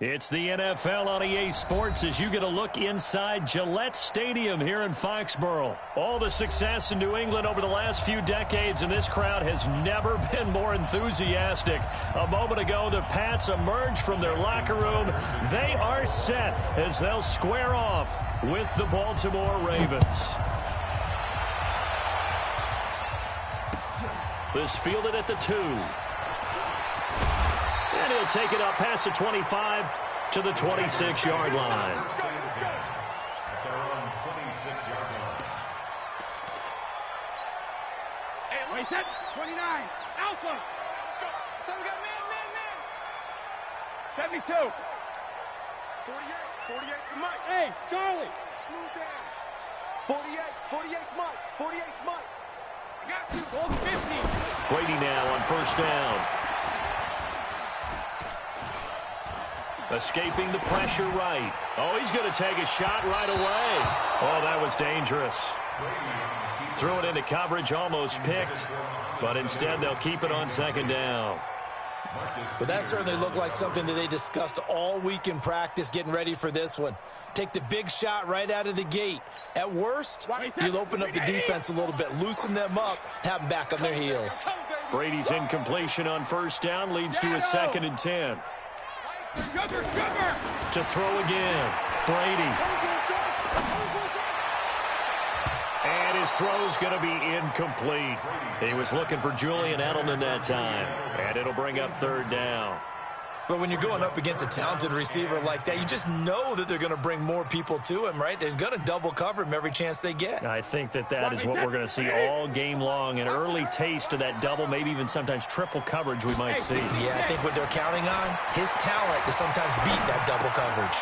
It's the NFL on EA Sports as you get a look inside Gillette Stadium here in Foxborough. All the success in New England over the last few decades, and this crowd has never been more enthusiastic. A moment ago, the Pats emerged from their locker room. They are set as they'll square off with the Baltimore Ravens. This fielded at the 2. And he'll take it up past the 25 to the 26-yard line. Hey, wait, set. 29. Alpha. Let's go. So we got man. 72. 48 for Mike. Hey, Charlie. Move down. 48 Mike. 48 Mike. I got you. Ball 50. Brady now on first down. Escaping the pressure right. Oh, he's going to take a shot right away. Oh, that was dangerous. Threw it into coverage, almost picked, but instead they'll keep it on second down. But that certainly looked like something that they discussed all week in practice getting ready for this one. Take the big shot right out of the gate. At worst, you'll open up the defense a little bit, loosen them up, have them back on their heels. Brady's incompletion on first down leads to a 2nd and 10. To throw again. Brady. And his throw's going to be incomplete. He was looking for Julian Edelman that time. And it'll bring up 3rd down. But when you're going up against a talented receiver like that, you just know that they're going to bring more people to him, right? They're going to double cover him every chance they get. I think that is what we're going to see all game long. An early taste of that double, maybe even sometimes triple coverage we might see. Yeah, I think what they're counting on, his talent to sometimes beat that double coverage.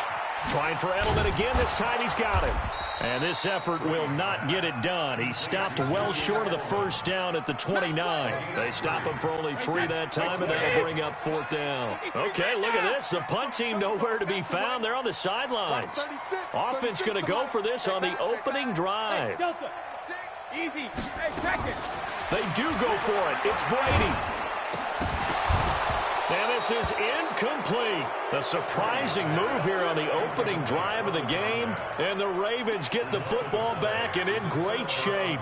Trying for Edelman again. This time he's got it. And this effort will not get it done. He stopped well short of the first down at the 29. They stop him for only 3 that time, and that'll bring up 4th down. Okay, look at this. The punt team nowhere to be found. They're on the sidelines. Offense going to go for this on the opening drive. Easy. Hey, second. They do go for it. It's Brady. And this is incomplete. A surprising move here on the opening drive of the game. And the Ravens get the football back and in great shape.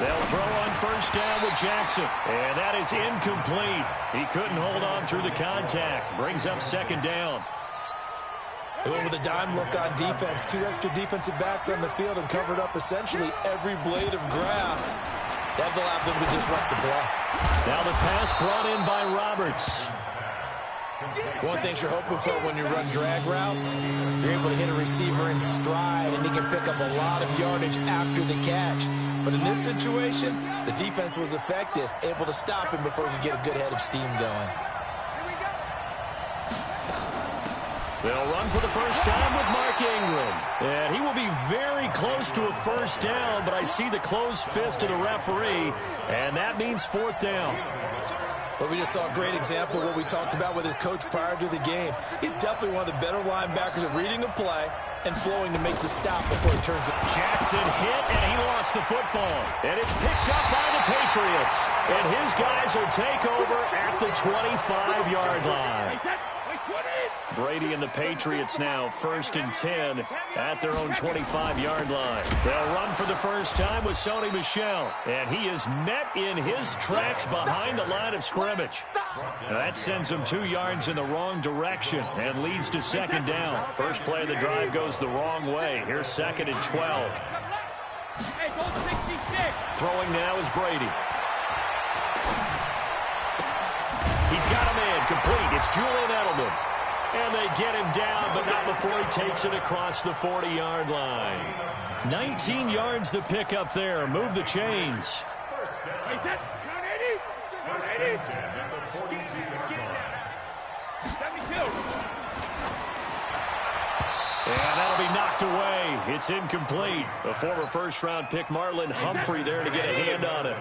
They'll throw on first down with Jackson. And that is incomplete. He couldn't hold on through the contact. Brings up 2nd down. They went with a dime look on defense. 2 extra defensive backs on the field and covered up essentially every blade of grass. That will allow them to disrupt the play. Now the pass brought in by Roberts. One thing you're hoping for when you run drag routes, you're able to hit a receiver in stride, and he can pick up a lot of yardage after the catch. But in this situation, the defense was effective, able to stop him before he could get a good head of steam going. They'll run for the first time with Mark Ingram. And he will be very close to a first down, but I see the closed fist of the referee, and that means 4th down. But we just saw a great example of what we talked about with his coach prior to the game. He's definitely one of the better linebackers at reading a play and flowing to make the stop before he turns it. Jackson hit, and he lost the football. And it's picked up by the Patriots. And his guys will take over at the 25-yard line. Brady and the Patriots now 1st and 10 at their own 25-yard line. They'll run for the first time with Sony Michel, and he is met in his tracks behind the line of scrimmage. Now that sends him 2 yards in the wrong direction and leads to 2nd down. First play of the drive goes the wrong way. Here's 2nd and 12. Throwing now is Brady. He's got a man complete. It's Julian Edelman. And they get him down, but not before he takes it across the 40-yard line. 19 yards to pick up there. Move the chains. And that'll be knocked away. It's incomplete. A former first-round pick, Marlon Humphrey, there to get a hand on it.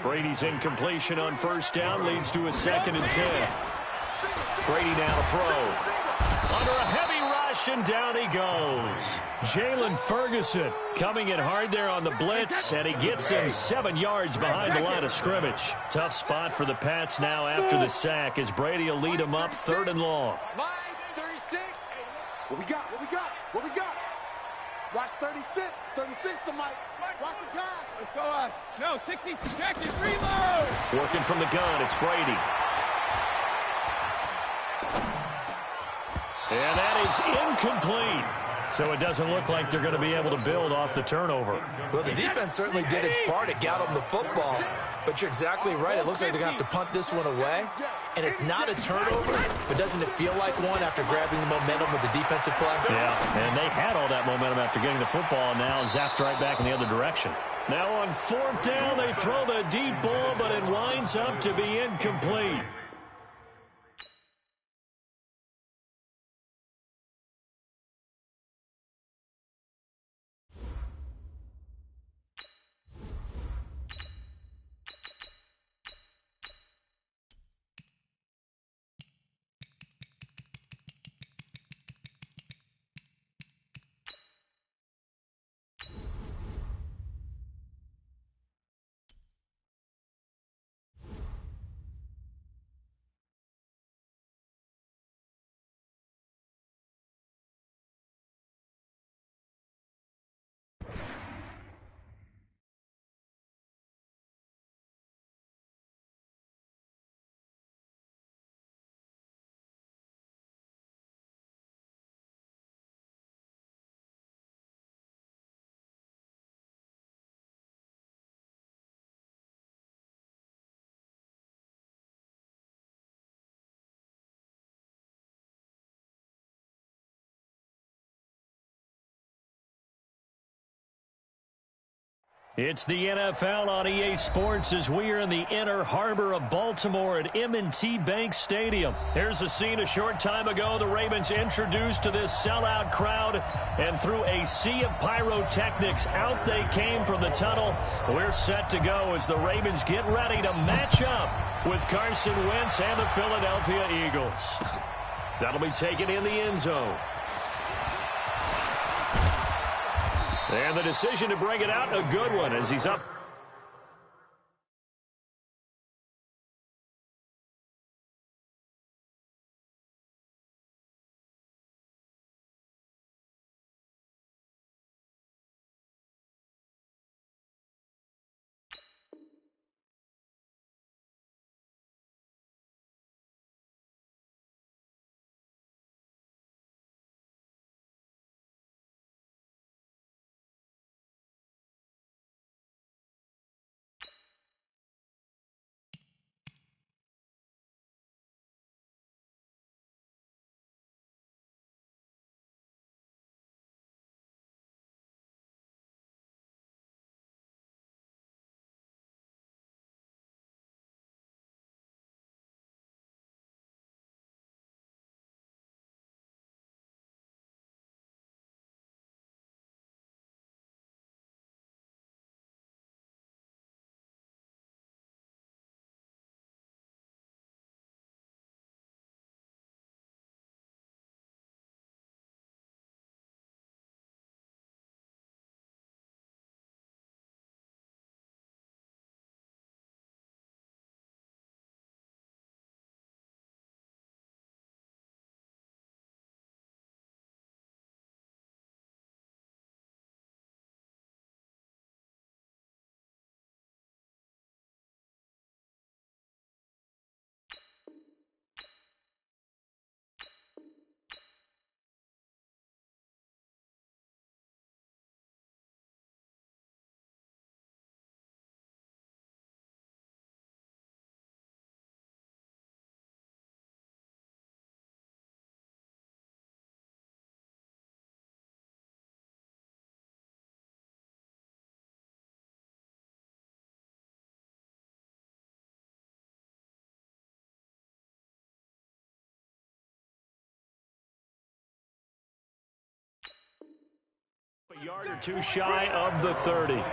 Brady's incompletion on first down leads to a 2nd and 10. Brady now to throw. Under a heavy rush, and down he goes. Jalen Ferguson coming in hard there on the blitz, and he gets him 7 yards behind the line of scrimmage. Tough spot for the Pats now after the sack as Brady will lead him up 3rd and long. Line 36. What we got? What we got? What we got? Watch 36. 36 to Mike. Watch the pass. Let's go on. No, 60 protected. Reload. Working from the gun, it's Brady. And that is incomplete. So it doesn't look like they're going to be able to build off the turnover. Well, the defense certainly did its part. It got them the football. But you're exactly right. It looks like they're going to have to punt this one away. And it's not a turnover, but doesn't it feel like one after grabbing the momentum with the defensive play? Yeah, and they had all that momentum after getting the football, and now zapped right back in the other direction. Now on 4th down, they throw the deep ball, but it winds up to be incomplete. It's the NFL on EA Sports as we are in the inner harbor of Baltimore at M&T Bank Stadium. Here's a scene a short time ago. The Ravens introduced to this sellout crowd, and through a sea of pyrotechnics, out they came from the tunnel. We're set to go as the Ravens get ready to match up with Carson Wentz and the Philadelphia Eagles. That'll be taken in the end zone. And the decision to bring it out, a good one as he's up. A yard or two shy of the 30. Here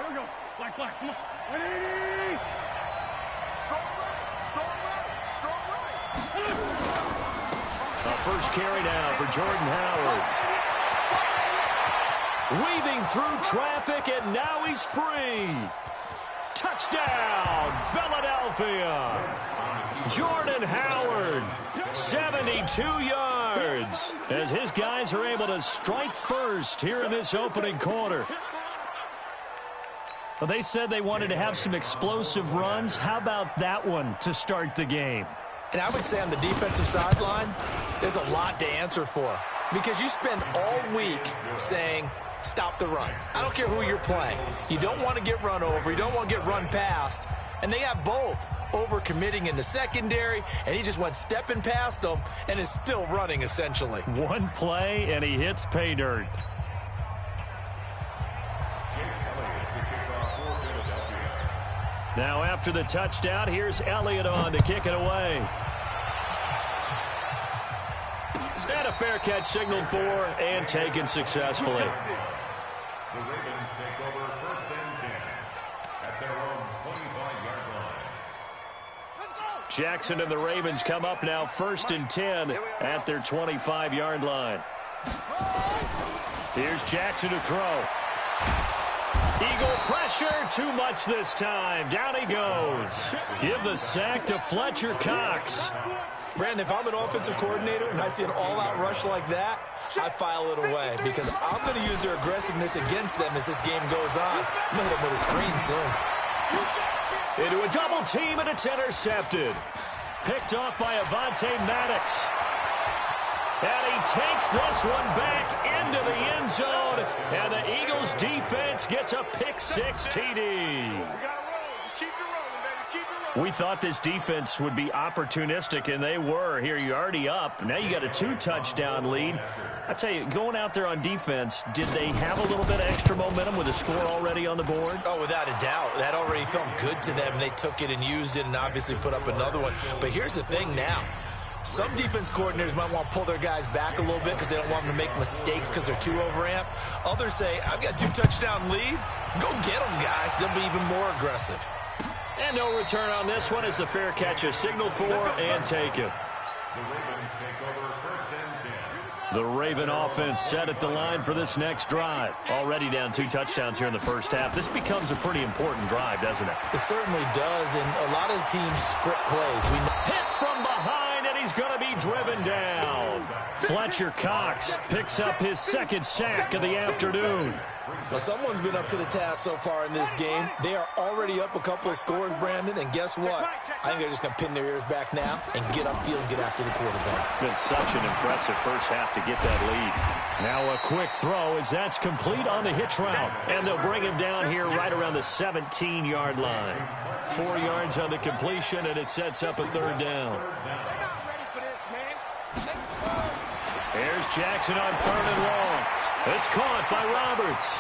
we go. Black, come on. 180. First carry now for Jordan Howard. Weaving through traffic, and now he's free. Touchdown, Philadelphia. Jordan Howard, 72 yards, as his guys are able to strike first here in this opening quarter. Well, they said they wanted to have some explosive runs. How about that one to start the game? And I would say on the defensive sideline, there's a lot to answer for. Because you spend all week saying, stop the run. I don't care who you're playing. You don't want to get run over. You don't want to get run past. And they have both. Over-committing in the secondary, and he just went stepping past them and is still running, essentially. One play, and he hits pay dirt. Now after the touchdown, here's Elliott on to kick it away. And a fair catch signaled for and taken successfully. The Ravens take over 1st and 10 at their own 25-yard line. Let's go! Jackson and the Ravens come up now 1st and 10 at their 25-yard line. Here's Jackson to throw. Eagle pressure, too much this time. Down he goes. Give the sack to Fletcher Cox. Brandon, if I'm an offensive coordinator and I see an all-out rush like that, I file it away because I'm going to use their aggressiveness against them as this game goes on. I'm going to hit them with a screen soon. Into a double team, and it's intercepted. Picked off by Avonte Maddox. And he takes this one back into the end zone. And the Eagles defense gets a pick-6 TD. We thought this defense would be opportunistic, and they were. Here, you're already up. Now you got a 2-touchdown lead. I tell you, going out there on defense, did they have a little bit of extra momentum with a score already on the board? Oh, without a doubt. That already felt good to them. They took it and used it and obviously put up another one. But here's the thing now. Some defense coordinators might want to pull their guys back a little bit because they don't want them to make mistakes because they're too overamped. Others say, I've got a 2-touchdown lead. Go get them, guys. They'll be even more aggressive. And no return on this one as the fair catch is signaled for and taken. The Ravens take over 1st and 10. The Raven offense set at the line for this next drive. Already down 2 touchdowns here in the first half. This becomes a pretty important drive, doesn't it? It certainly does, and a lot of the teams script plays. Hit from behind, and he's going to be driven down. Fletcher Cox picks up his 2nd sack of the afternoon. Well, someone's been up to the task so far in this game. They are already up a couple of scores, Brandon, and guess what? I think they're just going to pin their ears back now and get upfield and get after the quarterback. Been such an impressive first half to get that lead. Now a quick throw as that's complete on the hitch route, and they'll bring him down here right around the 17-yard line. 4 yards on the completion, and it sets up a 3rd down. Here's Jackson on 3rd and long. It's caught by Roberts.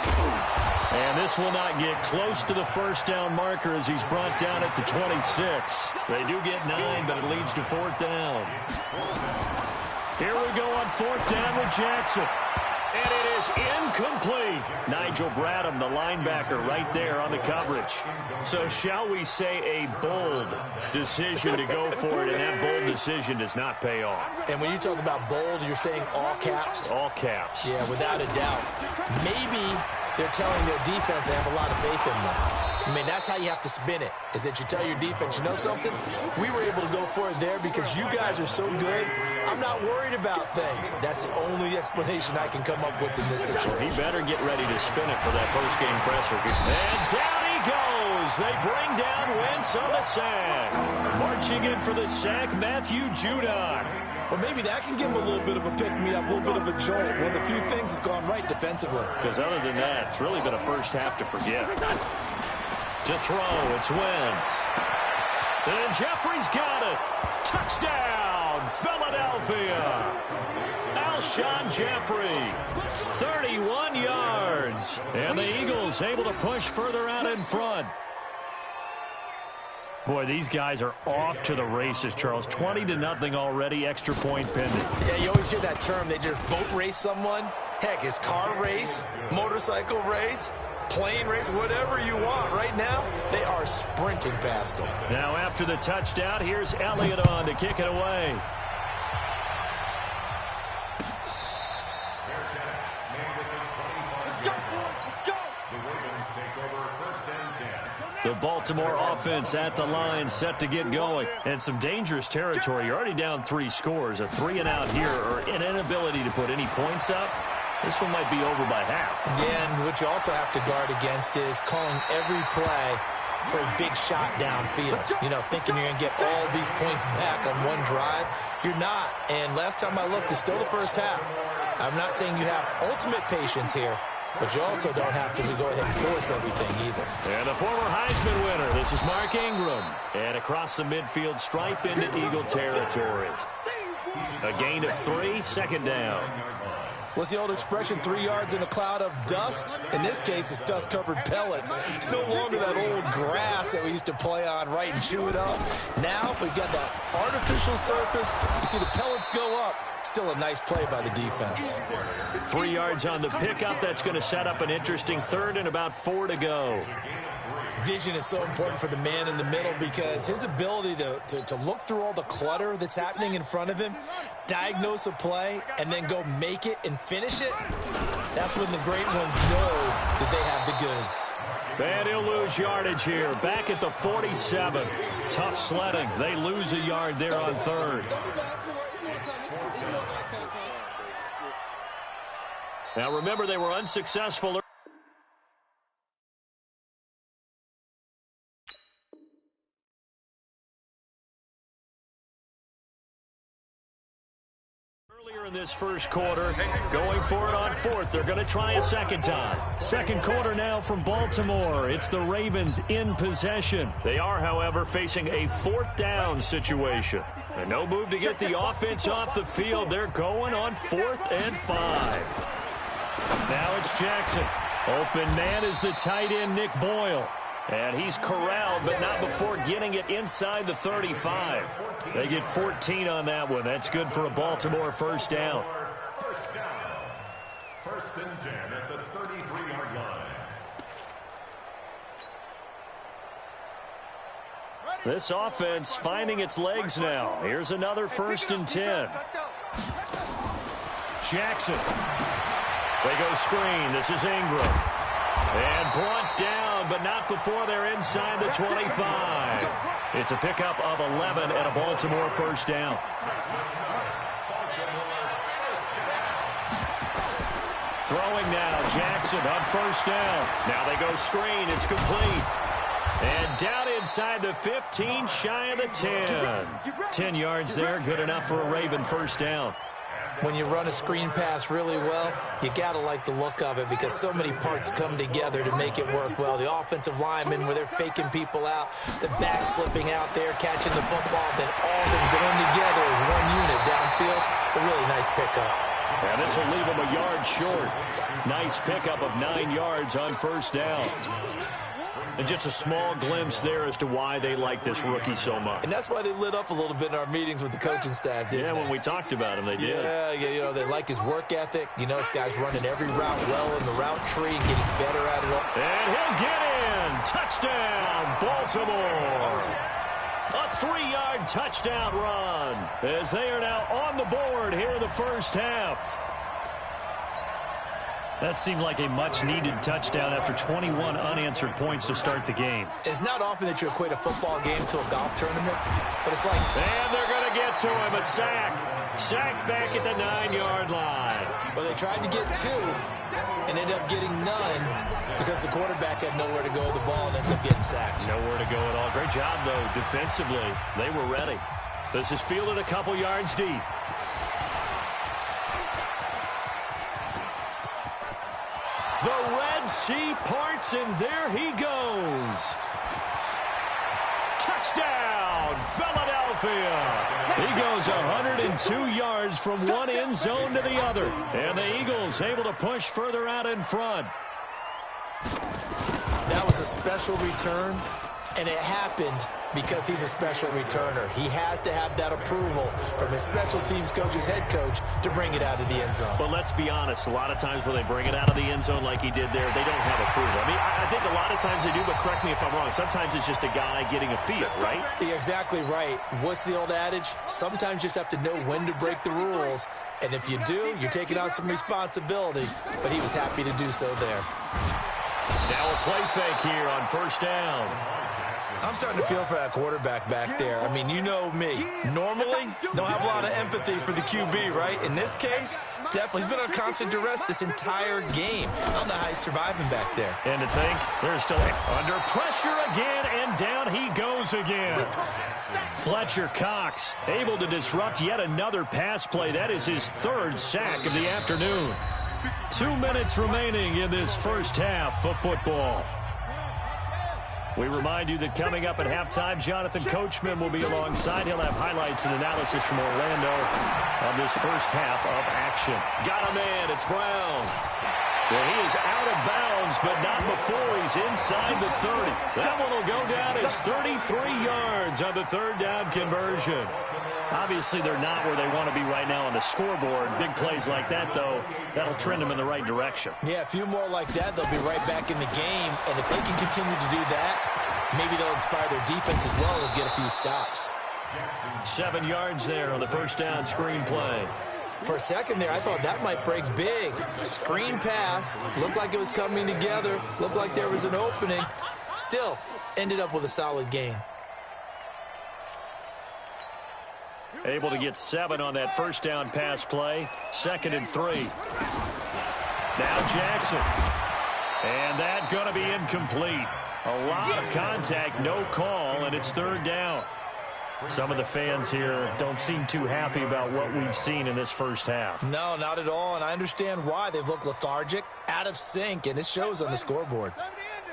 And this will not get close to the 1st down marker as he's brought down at the 26. They do get 9, but it leads to 4th down. Here we go on 4th down with Jackson. And it is incomplete. Nigel Bradham, the linebacker, right there on the coverage. So shall we say a bold decision to go for it, and that bold decision does not pay off. And when you talk about bold, you're saying all caps? All caps. Yeah, without a doubt. Maybe they're telling their defense they have a lot of faith in them. I mean, that's how you have to spin it, is that you tell your defense, you know something? We were able to go for it there because you guys are so good. I'm not worried about things. That's the only explanation I can come up with in this situation. He better get ready to spin it for that post-game presser. And down he goes. They bring down Wentz on the sack. Marching in for the sack, Matthew Judon. Well, maybe that can give him a little bit of a pick-me-up, a little bit of a jolt. One of the few things that's gone right defensively. Because other than that, it's really been a first half to forget. To throw, it's Wentz. And Jeffrey's got it. Touchdown, Philadelphia. Alshon Jeffrey, 31 yards. And the Eagles able to push further out in front. Boy, these guys are off to the races, Charles. 20-0 already, extra point pending. Yeah, you always hear that term. They just boat race someone. Heck, it's car race, motorcycle race, plane race, whatever you want. Right now, they are sprinting past him. Now after the touchdown, here's Elliott on to kick it away. The Baltimore offense at the line, set to get going. And some dangerous territory. You're already down 3 scores. A 3-and-out here, or an inability to put any points up. This one might be over by half. Yeah, and what you also have to guard against is calling every play for a big shot downfield. You know, thinking you're going to get all these points back on one drive. You're not. And last time I looked, it's still the first half. I'm not saying you have ultimate patience here, but you also don't have to go ahead and force everything either. And the former Heisman winner, this is Mark Ingram. And across the midfield stripe into Eagle territory. A gain of 3, second down. What's the old expression, 3 yards in a cloud of dust? In this case, it's dust-covered pellets. It's no longer that old grass that we used to play on, right, and chew it up. Now we've got that artificial surface. You see the pellets go up. Still a nice play by the defense. 3 yards on the pickup. That's going to set up an interesting third and about 4 to go. Vision is so important for the man in the middle because his ability to look through all the clutter that's happening in front of him, diagnose a play, and then go make it and finish it, that's when the great ones know that they have the goods. And he'll lose yardage here. Back at the 47. Tough sledding. They lose a yard there on third. Now remember, they were unsuccessful earlier in this first quarter. Going for it on fourth. They're going to try a second time. Second quarter now from Baltimore. It's the Ravens in possession. They are, however, facing a 4th down situation. And no move to get the offense off the field. They're going on 4th and 5. Now it's Jackson. Open man is the tight end, Nick Boyle. And he's corralled, but not before getting it inside the 35. They get 14 on that one. That's good for a Baltimore first down. First and 10 at the 33-yard line. This offense finding its legs now. Here's another first and 10. Jackson. They go screen. This is Ingram. And brought down, but not before they're inside the 25. It's a pickup of 11 and a Baltimore first down. Throwing now, Jackson on first down. Now they go screen. It's complete. And down inside the 15, shy of the 10. 10 yards there, good enough for a Raven first down. When you run a screen pass really well, you got to like the look of it because so many parts come together to make it work well. The offensive linemen, where they're faking people out, the back slipping out there, catching the football, then all of them going together as one unit downfield. A really nice pickup. And this will leave them a yard short. Nice pickup of 9 yards on first down. And just a small glimpse there as to why they like this rookie so much. And that's why they lit up a little bit in our meetings with the coaching staff, didn't they? When we talked about him, they did. Yeah, you know, they like his work ethic. You know, this guy's running every route well in the route tree and getting better at it. And he'll get in. Touchdown, Baltimore. A 3-yard touchdown run as they are now on the board here in the first half. That seemed like a much-needed touchdown after 21 unanswered points to start the game. It's not often that you equate a football game to a golf tournament, but it's like... And they're going to get to him, a sack. Sacked back at the 9-yard line. Well, they tried to get 2 and ended up getting none because the quarterback had nowhere to go with the ball and ends up getting sacked. Nowhere to go at all. Great job, though, defensively. They were ready. This is fielded a couple yards deep. The Red Sea parts, and there he goes. Touchdown, Philadelphia. He goes 102 yards from one end zone to the other. And the Eagles able to push further out in front. That was a special return. And it happened because he's a special returner. He has to have that approval from his special teams coach's head coach to bring it out of the end zone. But let's be honest, a lot of times when they bring it out of the end zone like he did there, they don't have approval. I mean, I think a lot of times they do, but correct me if I'm wrong. Sometimes it's just a guy getting a feel, right? You're exactly right. What's the old adage? Sometimes you just have to know when to break the rules. And if you do, you're taking on some responsibility. But he was happy to do so there. Now a play fake here on first down. I'm starting to feel for that quarterback back there. I mean, you know me. Normally, don't have a lot of empathy for the QB, right? In this case, definitely. He's been on constant duress this entire game. I don't know how he's surviving back there. And to think, they're still under pressure again, and down he goes again. Fletcher Cox able to disrupt yet another pass play. That is his third sack of the afternoon. 2 minutes remaining in this first half of football. We remind you that coming up at halftime, Jonathan Coachman will be alongside. He'll have highlights and analysis from Orlando on this first half of action. Got a man, it's Brown. Well, he is out of bounds, but not before he's inside the 30. That one will go down as 33 yards on the third down conversion. Obviously, they're not where they want to be right now on the scoreboard. Big plays like that, though, that'll trend them in the right direction. Yeah, a few more like that, they'll be right back in the game. And if they can continue to do that, maybe they'll inspire their defense as well and get a few stops. 7 yards there on the first down screen play. For a second there, I thought that might break big. Screen pass, looked like it was coming together, looked like there was an opening. Still, ended up with a solid game. Able to get 7 on that first down pass play. 2nd and 3. Now Jackson. And that's going to be incomplete. A lot of contact, no call, and it's third down. Some of the fans here don't seem too happy about what we've seen in this first half. No, not at all, and I understand why. They've looked lethargic, out of sync, and it shows on the scoreboard.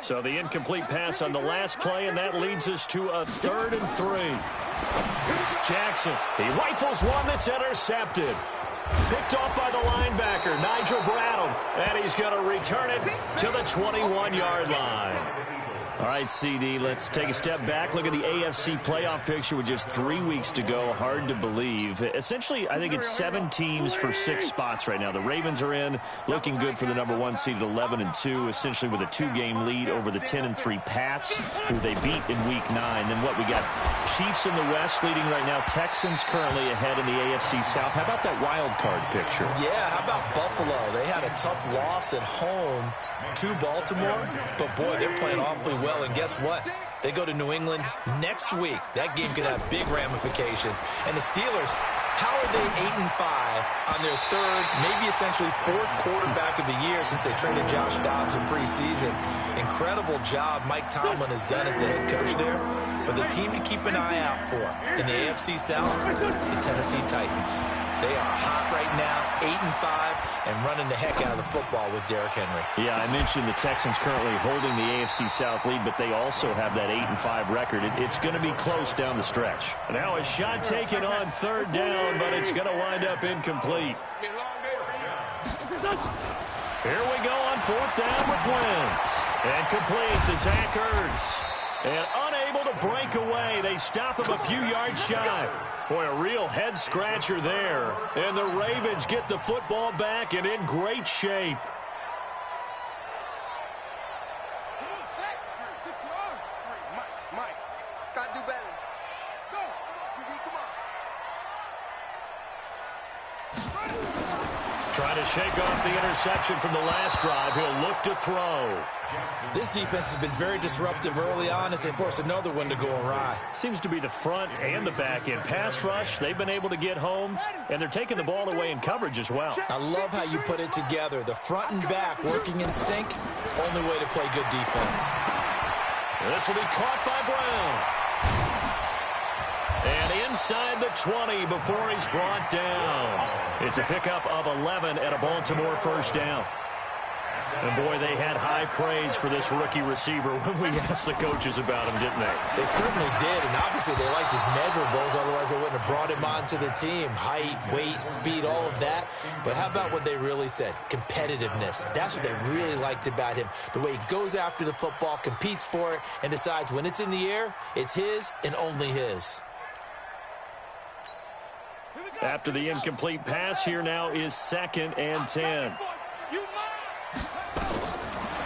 So the incomplete pass on the last play, and that leads us to a 3rd and 3. Jackson, he rifles one that's intercepted. Picked off by the linebacker, Nigel Bradham, and he's going to return it to the 21-yard line. All right, CD, let's take a step back. Look at the AFC playoff picture with just 3 weeks to go. Hard to believe. Essentially, I think it's 7 teams for 6 spots right now. The Ravens are in, looking good for the number 1 seed at 11-2, essentially with a 2-game lead over the 10-3 Pats, who they beat in Week 9. Then what, we got Chiefs in the West leading right now. Texans currently ahead in the AFC South. How about that wild card picture? Yeah, how about Buffalo? They had a tough loss at home to Baltimore, but boy, they're playing awfully well, and guess what? They go to New England next week. That game could have big ramifications. And the Steelers, how are they 8-5 on their 3rd, maybe essentially 4th quarterback of the year since they traded Josh Dobbs in preseason? Incredible job Mike Tomlin has done as the head coach there. But the team to keep an eye out for in the AFC South, the Tennessee Titans. They are hot right now, 8-5, and running the heck out of the football with Derrick Henry. Yeah, I mentioned the Texans currently holding the AFC South lead, but they also have that 8-5 record. It's going to be close down the stretch. Now a shot taken on 3rd down, but it's going to wind up incomplete. Here we go on 4th down with Wentz. And complete to Zach Ertz. And unable to break away. They stop him a few yards shy. Boy, a real head-scratcher there. And the Ravens get the football back and in great shape. Mike, gotta do better. Go, come on. Trying to shake off the interception from the last drive. He'll look to throw. This defense has been very disruptive early on as they force another one to go awry. Seems to be the front and the back end. Pass rush, they've been able to get home, and they're taking the ball away in coverage as well. I love how you put it together. The front and back working in sync, only way to play good defense. This will be caught by Brown. And inside the 20 before he's brought down. It's a pickup of 11 at a Baltimore first down. And, boy, they had high praise for this rookie receiver when we asked the coaches about him, didn't they? They certainly did, and obviously they liked his measurables. Otherwise, they wouldn't have brought him onto the team. Height, weight, speed, all of that. But how about what they really said? Competitiveness. That's what they really liked about him. The way he goes after the football, competes for it, and decides when it's in the air, it's his and only his. After the incomplete pass, here now is 2nd and 10.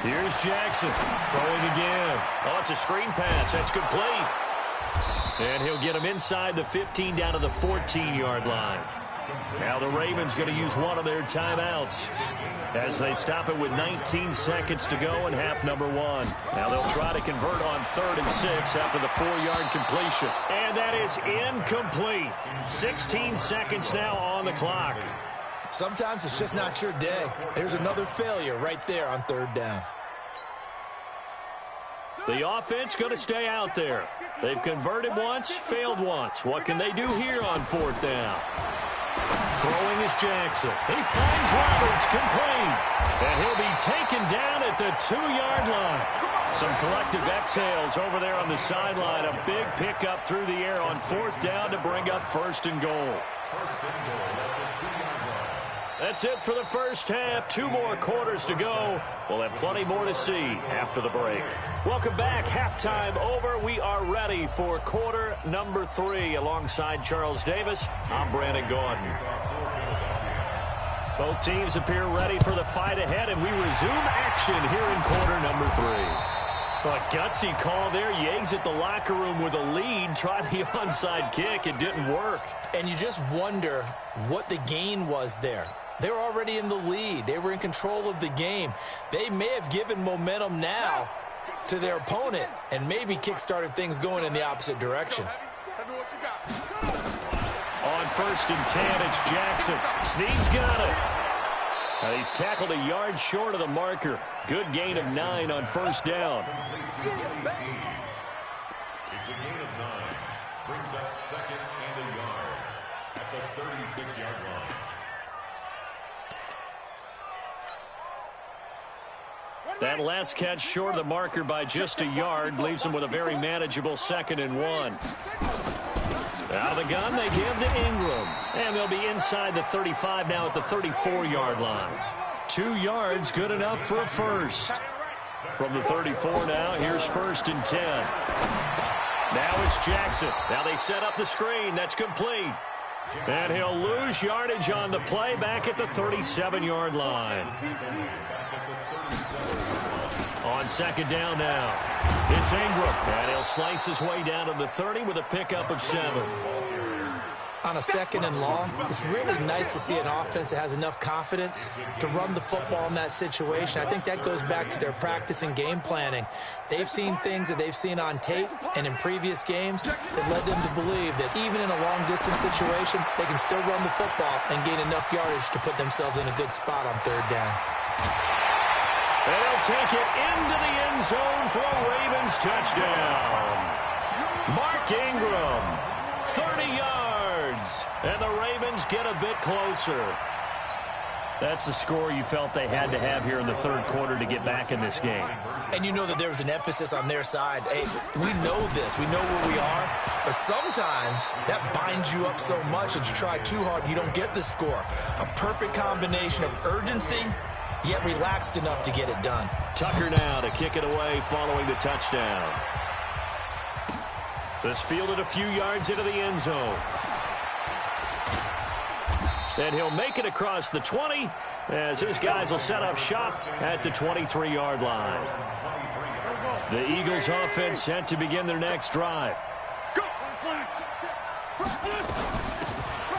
Here's Jackson throwing again. Oh, it's a screen pass. That's complete. And he'll get him inside the 15 down to the 14-yard line. Now the Ravens going to use one of their timeouts as they stop it with 19 seconds to go in half number 1. Now they'll try to convert on 3rd and 6 after the 4-yard completion. And that is incomplete. 16 seconds now on the clock. Sometimes it's just not your day. There's another failure right there on 3rd down. The offense going to stay out there. They've converted once, failed once. What can they do here on 4th down? Throwing is Jackson. He finds Roberts, complete. And he'll be taken down at the 2-yard line. Some collective exhales over there on the sideline. A big pickup through the air on 4th down to bring up 1st and goal. That's it for the first half. 2 more quarters to go. We'll have plenty more to see after the break. Welcome back. Halftime over. We are ready for quarter number 3. Alongside Charles Davis, I'm BrianAkaDaddy. Both teams appear ready for the fight ahead, and we resume action here in quarter number 3. A gutsy call there. You exit the locker room with a lead. Try the onside kick. It didn't work. And you just wonder what the gain was there. They were already in the lead. They were in control of the game. They may have given momentum now to their opponent and maybe kick-started things going in the opposite direction. On 1st and 10, it's Jackson. Snead's got it. Now he's tackled a yard short of the marker. Good gain of 9 on 1st down. It's a gain of 9. Brings up 2nd and a yard at the 36-yard line. That last catch short of the marker by just a yard leaves them with a very manageable 2nd and 1. Out of the gun, they give to Ingram. And they'll be inside the 35 now at the 34-yard line. 2 yards, good enough for a first. From the 34 now, here's 1st and 10. Now it's Jackson. Now they set up the screen. That's complete. And he'll lose yardage on the play back at the 37-yard line. On 2nd down now, it's Ingram. And he'll slice his way down to the 30 with a pickup of 7. On a 2nd and long, it's really nice to see an offense that has enough confidence to run the football in that situation. I think that goes back to their practice and game planning. They've seen things that they've seen on tape and in previous games that led them to believe that even in a long-distance situation, they can still run the football and gain enough yardage to put themselves in a good spot on 3rd down. And they'll take it into the end zone for a Ravens touchdown. Mark Ingram, 30 yards, and the Ravens get a bit closer. That's the score you felt they had to have here in the 3rd quarter to get back in this game. And you know that there was an emphasis on their side. Hey, we know this. We know where we are. But sometimes that binds you up so much that you try too hard, you don't get the score. A perfect combination of urgency, yet relaxed enough to get it done. Tucker now to kick it away following the touchdown. This fielded a few yards into the end zone. And he'll make it across the 20 as his guys will set up shop at the 23-yard line. The Eagles offense set to begin their next drive.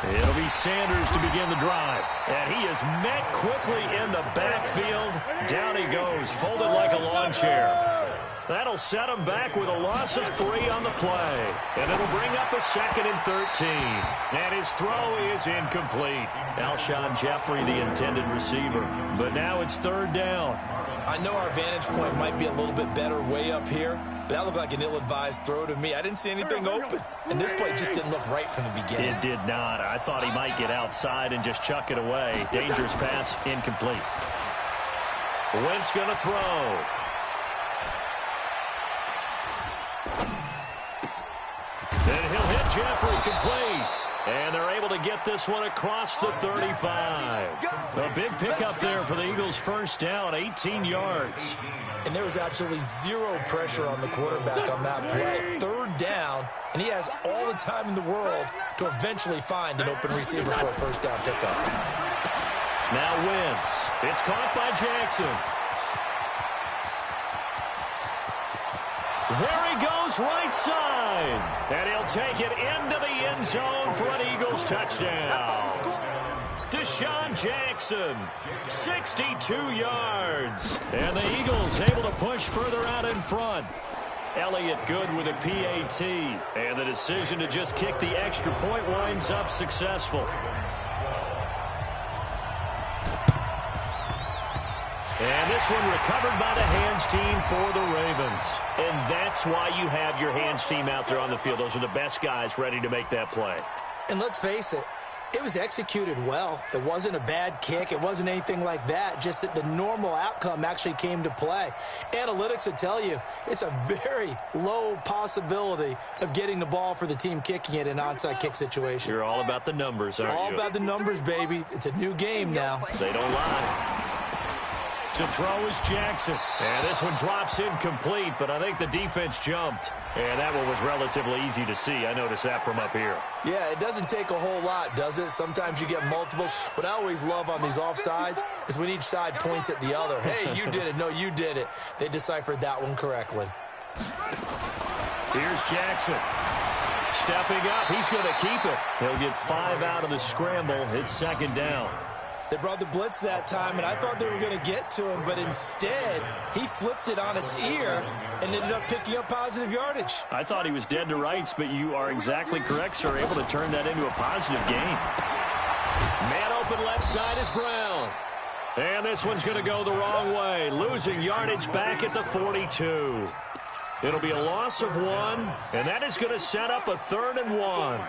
It'll be Sanders to begin the drive. And he is met quickly in the backfield. Down he goes, folded like a lawn chair. That'll set him back with a loss of 3 on the play. And it'll bring up a 2nd and 13. And his throw is incomplete. Alshon Jeffrey, the intended receiver. But now it's 3rd down. I know our vantage point might be a little bit better way up here, but that looked like an ill-advised throw to me. I didn't see anything open, and this play just didn't look right from the beginning. It did not. I thought he might get outside and just chuck it away. Dangerous pass, incomplete. Wentz going to throw. And he'll hit Jeffrey complete. And they're able to get this one across the 35. A big pickup there for the Eagles' first down, 18 yards. And there was absolutely zero pressure on the quarterback on that play. Third down, and he has all the time in the world to eventually find an open receiver for a first down pickup. Now Wentz. It's caught by Jackson. There he goes, right side. And he'll take it into the end zone for an Eagles touchdown. Deshaun Jackson, 62 yards. And the Eagles able to push further out in front. Elliott good with a PAT. And the decision to just kick the extra point winds up successful. And this one recovered by the hands team for the Ravens. And that's why you have your hands team out there on the field. Those are the best guys ready to make that play. And let's face it, it was executed well. It wasn't a bad kick. It wasn't anything like that. Just that the normal outcome actually came to play. Analytics will tell you it's a very low possibility of getting the ball for the team kicking it in an onside kick situation. You're all about the numbers, aren't you? All about the numbers, baby. It's a new game now. They don't lie. To throw is Jackson. And this one drops incomplete, but I think the defense jumped. And that one was relatively easy to see. I noticed that from up here. Yeah, it doesn't take a whole lot, does it? Sometimes you get multiples. What I always love on these offsides is when each side points at the other. Hey, you did it. No, you did it. They deciphered that one correctly. Here's Jackson. Stepping up. He's going to keep it. He'll get 5 out of the scramble. It's second down. They brought the blitz that time, and I thought they were going to get to him, but instead, he flipped it on its ear and ended up picking up positive yardage. I thought he was dead to rights, but you are exactly correct, sir. Able to turn that into a positive gain. Man open left side is Brown. And this one's going to go the wrong way, losing yardage back at the 42. It'll be a loss of 1, and that is going to set up a 3rd and 1.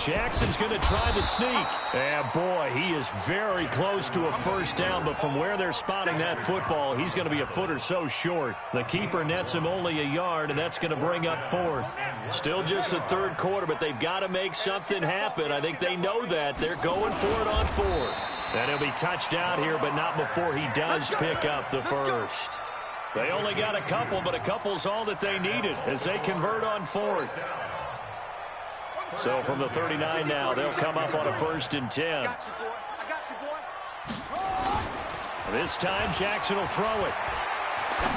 Jackson's going to try the sneak. And, boy, he is very close to a first down, but from where they're spotting that football, he's going to be a foot or so short. The keeper nets him only a yard, and that's going to bring up 4th. Still just the 3rd quarter, but they've got to make something happen. I think they know that. They're going for it on 4th. And he'll be touched out here, but not before he does pick up the first. They only got a couple, but a couple's all that they needed as they convert on 4th. So from the 39 now, they'll come up on a 1st and 10. This time, Jackson will throw it.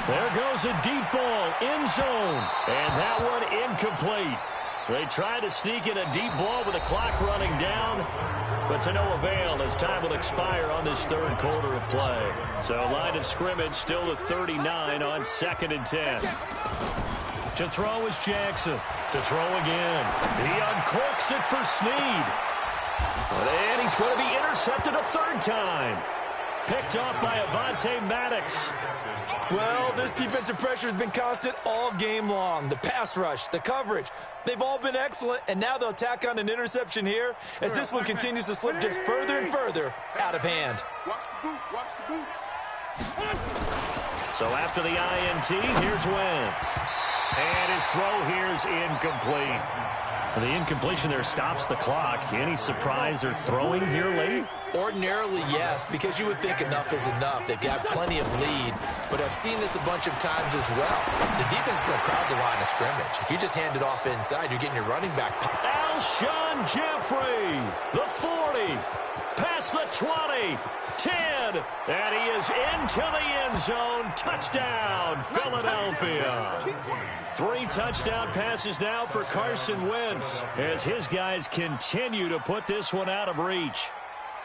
There goes a deep ball, end zone. And that one incomplete. They try to sneak in a deep ball with the clock running down, but to no avail as time will expire on this 3rd quarter of play. So line of scrimmage still the 39 on 2nd and 10. To throw is Jackson. To throw again. He uncorks it for Snead. And he's going to be intercepted a 3rd time. Picked off by Avonte Maddox. Well, this defensive pressure has been constant all game long. The pass rush, the coverage, they've all been excellent, and now they'll tack on an interception here as this one continues to slip just further and further out of hand. Watch the boot. So after the INT, here's Wentz. And his throw here is incomplete. The incompletion there stops the clock. Any surprise they're throwing here late? Ordinarily, yes, because you would think enough is enough. They've got plenty of lead, but I've seen this a bunch of times as well. The defense is going to crowd the line of scrimmage. If you just hand it off inside, you're getting your running back. Alshon Jeffrey, the 40, past the 20, 10, and he is into the end zone. Touchdown, Philadelphia. 3 touchdown passes now for Carson Wentz as his guys continue to put this one out of reach.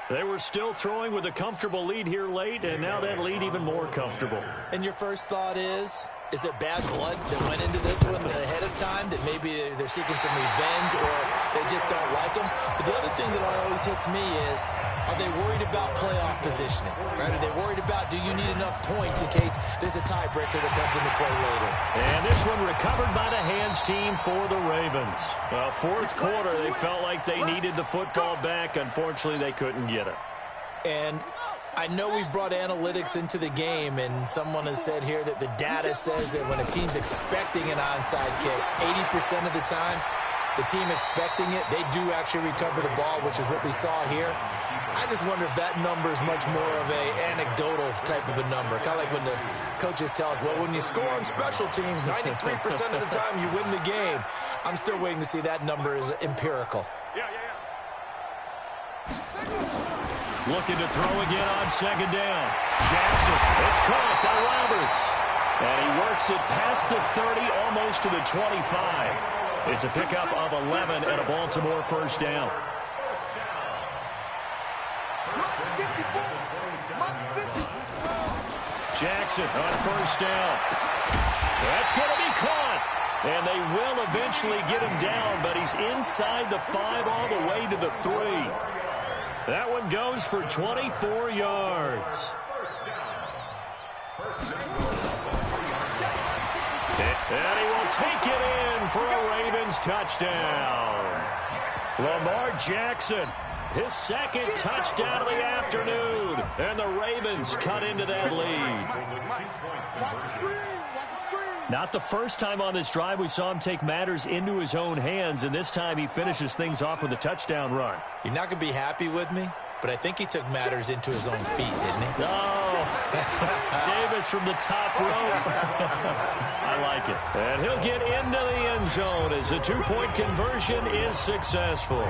They were still throwing with a comfortable lead here late, and now that lead even more comfortable. And your first thought is there bad blood that went into this one ahead of time, that maybe they're seeking some revenge or they just don't like them? But the other thing that always hits me is, are they worried about playoff positioning? Right? Are they worried about, do you need enough points in case there's a tiebreaker that comes into play later? And this one recovered by the hands team for the Ravens. 4th quarter, they felt like they needed the football back. Unfortunately, they couldn't get it. And I know we've brought analytics into the game, and someone has said here that the data says that when a team's expecting an onside kick, 80% of the time, the team expecting it, they do actually recover the ball, which is what we saw here. I just wonder if that number is much more of a anecdotal type of a number. Kind of like when the coaches tell us, well, when you score on special teams, 93% of the time you win the game. I'm still waiting to see that number is empirical. Looking to throw again on second down. Jackson, it's caught by Roberts. And he works it past the 30, almost to the 25. It's a pickup of 11 and a Baltimore first down. Jackson on first down. That's going to be caught. And they will eventually get him down, but he's inside the 5 all the way to the 3. That one goes for 24 yards. And he will take it in for a Ravens touchdown. Lamar Jackson, his second touchdown of the afternoon. And the Ravens cut into that lead. Not the first time on this drive we saw him take matters into his own hands, and this time he finishes things off with a touchdown run. You're not going to be happy with me, but I think he took matters into his own feet, didn't he? Oh, Davis from the top rope. I like it. And he'll get into the end zone as a 2-point conversion is successful.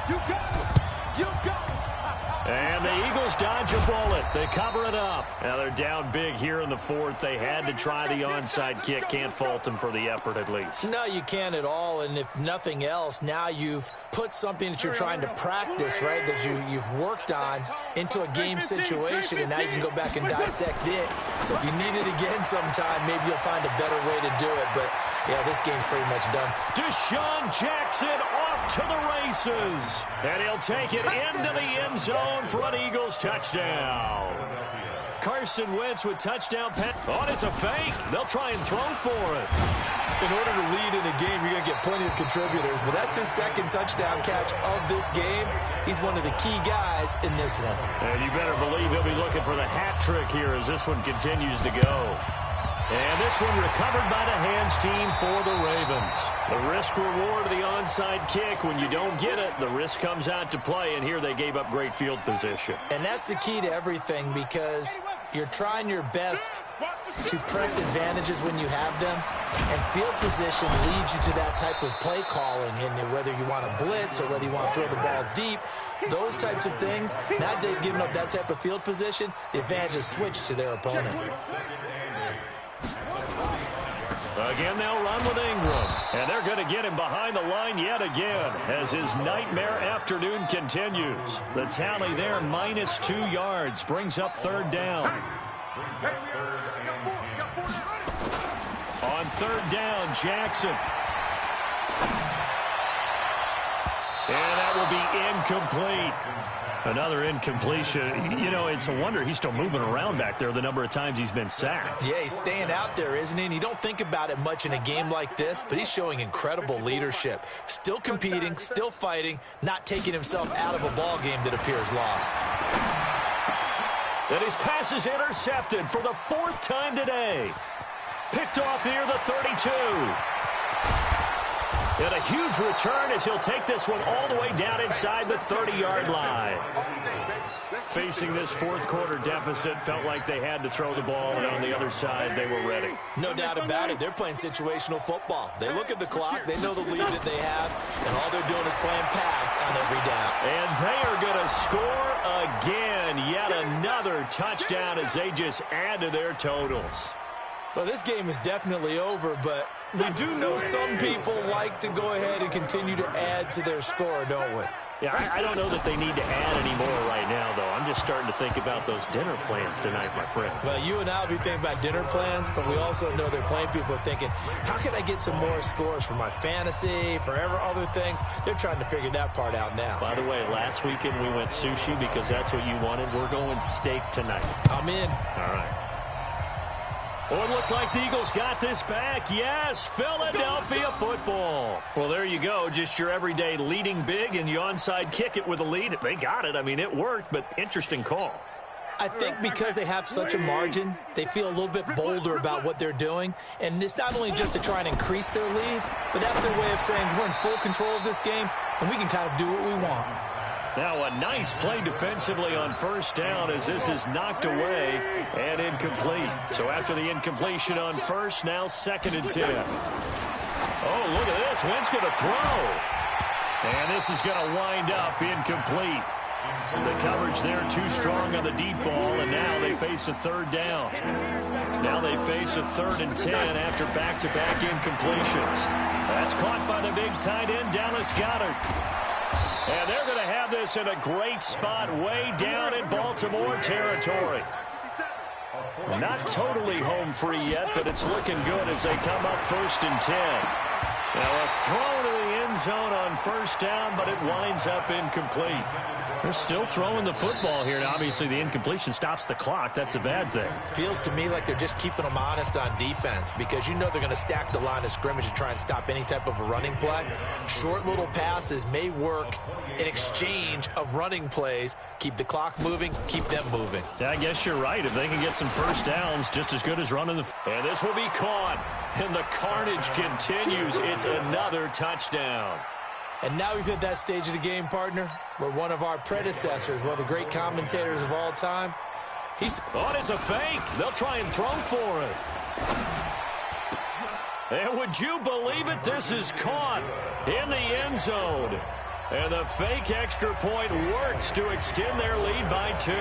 You got it. You got it. And the Eagles dodge a bullet. They cover it up. Now they're down big here in the 4th. They had to try the onside kick. Can't fault them for the effort at least. No, you can't at all. And if nothing else, now you've put something that you're trying to practice, right, that you've worked on into a game situation, and now you can go back and dissect it. So if you need it again sometime, maybe you'll find a better way to do it. But, yeah, this game's pretty much done. Deshaun Jackson off to the races. And he'll take it into the end zone for an Eagles touchdown. Carson Wentz with touchdown pass. Oh, it's a fake. They'll try and throw for it. In order to lead in a game, you're going to get plenty of contributors, but that's his second touchdown catch of this game. He's one of the key guys in this one. And you better believe he'll be looking for the hat trick here as this one continues to go. And this one recovered by the hands team for the Ravens. The risk-reward of the onside kick. When you don't get it, the risk comes out to play, and here they gave up great field position. And that's the key to everything, because you're trying your best to press advantages when you have them, and field position leads you to that type of play calling, and whether you want to blitz or whether you want to throw the ball deep, those types of things. Now that they've given up that type of field position, the advantage is switched to their opponent. Again, they'll run with Ingram. And they're going to get him behind the line yet again as his nightmare afternoon continues. The tally there, -2 yards, brings up 3rd down. On 3rd down, Jackson. And that will be incomplete. Another incompletion. You know, it's a wonder he's still moving around back there the number of times he's been sacked. Yeah, he's staying out there, isn't he? And you don't think about it much in a game like this, but he's showing incredible leadership. Still competing, still fighting, not taking himself out of a ball game that appears lost. And his pass is intercepted for the 4th time today. Picked off near the 32. And a huge return as he'll take this one all the way down inside the 30-yard line. Facing this 4th quarter deficit, felt like they had to throw the ball, and on the other side, they were ready. No doubt about it. They're playing situational football. They look at the clock, they know the lead that they have, and all they're doing is playing pass on every down. And they are going to score again. Yet another touchdown as they just add to their totals. Well, this game is definitely over, but we do know some people like to go ahead and continue to add to their score, don't we? Yeah, I don't know that they need to add any more right now, though. I'm just starting to think about those dinner plans tonight, my friend. Well, you and I will be thinking about dinner plans, but we also know they're playing people are thinking, how can I get some more scores for my fantasy, for other things? They're trying to figure that part out now. By the way, last weekend we went sushi because that's what you wanted. We're going steak tonight. I'm in. All right. Oh, it looked like the Eagles got this back. Yes, Philadelphia football. Well, there you go. Just your everyday leading big, and you onside kick it with a lead. They got it. I mean, it worked, but interesting call. I think because they have such a margin, they feel a little bit bolder about what they're doing. And it's not only just to try and increase their lead, but that's their way of saying we're in full control of this game, and we can kind of do what we want. Now a nice play defensively on first down as this is knocked away and incomplete. So after the incompletion on first, now 2nd and 10. Oh, look at this. Wentz going to throw. And this is going to wind up incomplete. The coverage there too strong on the deep ball, and now they face a 3rd down. Now they face a 3rd and 10 after back-to-back incompletions. That's caught by the big tight end, Dallas Goedert. And they're going to have this in a great spot way down in Baltimore territory. Not totally home free yet, but it's looking good as they come up 1st and 10. Now a throw to the end zone on first down, but it winds up incomplete. They're still throwing the football here, and obviously the incompletion stops the clock. That's a bad thing. Feels to me like they're just keeping them honest on defense because you know they're going to stack the line of scrimmage and try and stop any type of a running play. Short little passes may work in exchange of running plays. Keep the clock moving, keep them moving. I guess you're right. If they can get some first downs, just as good as running the... And this will be caught, and the carnage continues. It's another touchdown. And now we've hit that stage of the game, partner, where one of our predecessors, one of the great commentators of all time, he's... Oh, it's a fake. They'll try and throw for it. And would you believe it? This is caught in the end zone. And the fake extra point works to extend their lead by 2.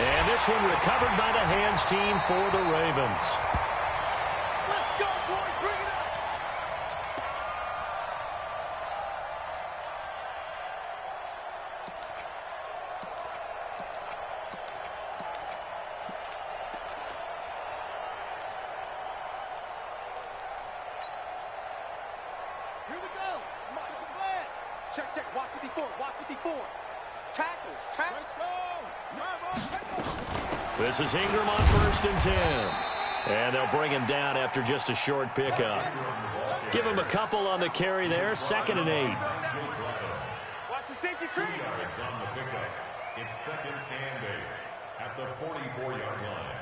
And this one recovered by the hands team for the Ravens. Let's go, boys. Bring it up. Here we go. Check, check. Watch 54. Watch 54. Tackles. This is Ingram on 1st and 10. And they'll bring him down after just a short pickup. Give him a couple on the carry there. 2nd and 8. Watch the safety tree. On the pickup. It's 2nd and 8 at the 44-yard line.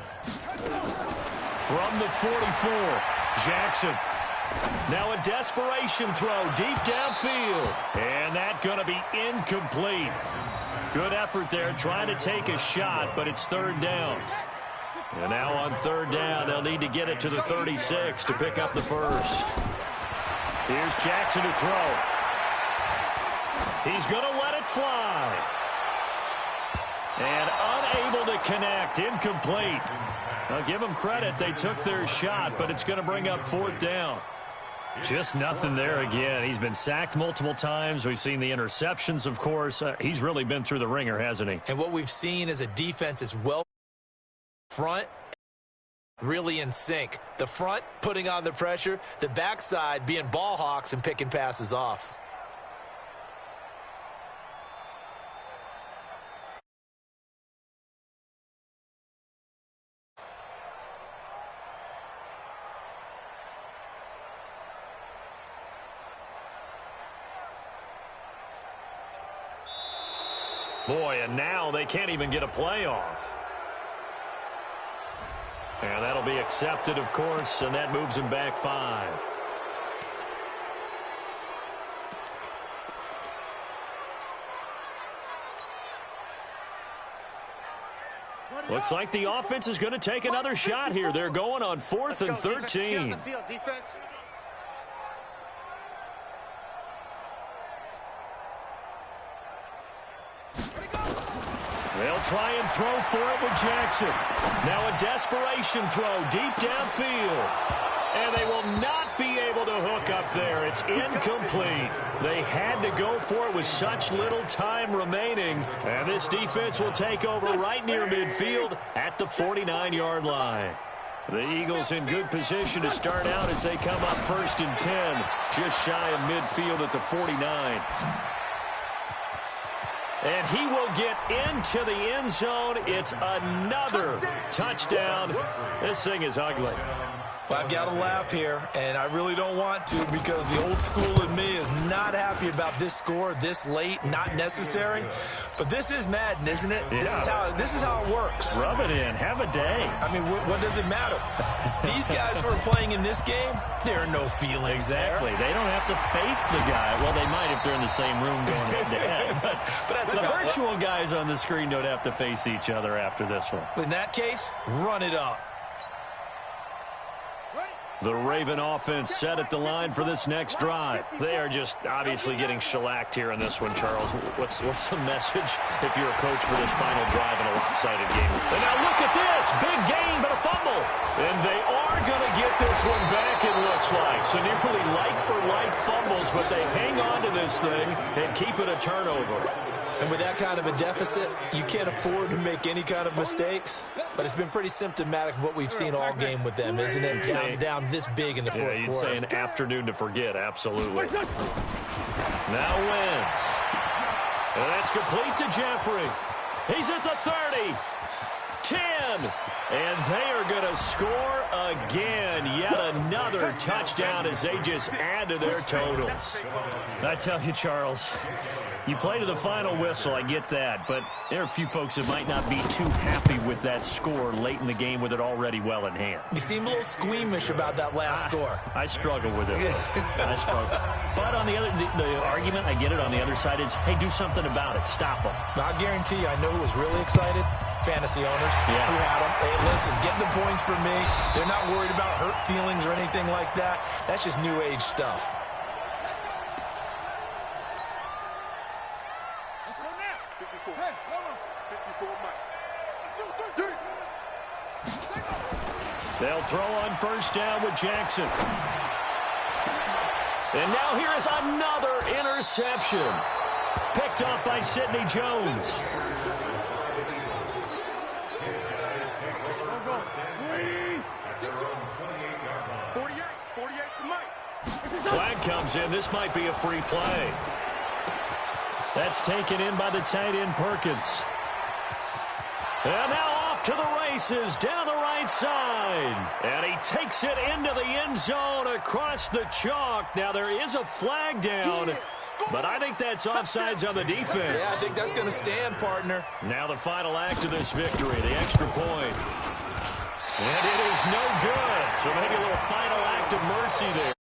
From the 44, Jackson. Now a desperation throw deep downfield. And that's going to be incomplete. Good effort there trying to take a shot, but it's 3rd down. And now on 3rd down, they'll need to get it to the 36 to pick up the first. Here's Jackson to throw. He's going to let it fly. And unable to connect, incomplete. Now give them credit, they took their shot, but it's going to bring up 4th down. Just nothing there again. He's been sacked multiple times. We've seen the interceptions, of course. He's really been through the ringer, hasn't he? And what we've seen is a defense is well front, really in sync. The front putting on the pressure, the backside being ball hawks and picking passes off. Boy, and now they can't even get a playoff. And that'll be accepted, of course, and that moves him back 5. Looks like the offense is going to take another shot here. They're going on 4th and 13. They'll try and throw for it with Jackson. Now a desperation throw deep downfield. And they will not be able to hook up there. It's incomplete. They had to go for it with such little time remaining. And this defense will take over right near midfield at the 49-yard line. The Eagles in good position to start out as they come up 1st and 10. Just shy of midfield at the 49. And he will get into the end zone. It's another touchdown. This thing is ugly. Well, I've got to laugh here, and I really don't want to because the old school in me is not happy about this score this late, not necessary. But this is Madden, isn't it? Yeah. This is how it works. Rub it in. Have a day. I mean, what does it matter? These guys who are playing in this game, there are no feelings Exactly. there. They don't have to face the guy. Well, they might if they're in the same room going head-to-head. But that's the about virtual guys on the screen don't have to face each other after this one. In that case, run it up. The Raven offense set at the line for this next drive. They are just obviously getting shellacked here in this one, Charles. What's the message if you're a coach for this final drive in a lopsided game? And now look at this. Big gain, but a fumble. And they are going to get this one back, it looks like. So nearly like-for-like fumbles, but they hang on to this thing and keep it a turnover. And with that kind of a deficit, you can't afford to make any kind of mistakes. But it's been pretty symptomatic of what we've seen all game with them, isn't it? Down this big in the fourth quarter. You'd say an afternoon to forget, absolutely. Now Wentz. And that's complete to Jeffrey. He's at the 30. 10. And they are going to score again. Yet another touchdown as they just add to their totals. I tell you, Charles, you play to the final whistle, I get that. But there are a few folks that might not be too happy with that score late in the game with it already well in hand. You seem a little squeamish about that last score. I struggle with it. I struggle. But on the other, the argument, I get it, on the other side is, hey, do something about it. Stop them. I guarantee you, I know who was really excited. Fantasy owners who had them. Hey, listen, getting the points for me. They're not worried about hurt feelings or anything like that. That's just new age stuff. Let's go now. 54. Hey, hold on. 54, Mike. They'll throw on first down with Jackson. And now here is another interception. Picked off by Sidney Jones. Flag comes in. This might be a free play. That's taken in by the tight end Perkins. And now off to the races down the right side. And he takes it into the end zone across the chalk. Now there is a flag down, but I think that's offsides on the defense. Yeah, I think that's going to stand, partner. Now the final act of this victory, the extra point. And it is no good. So maybe a little final act of mercy there.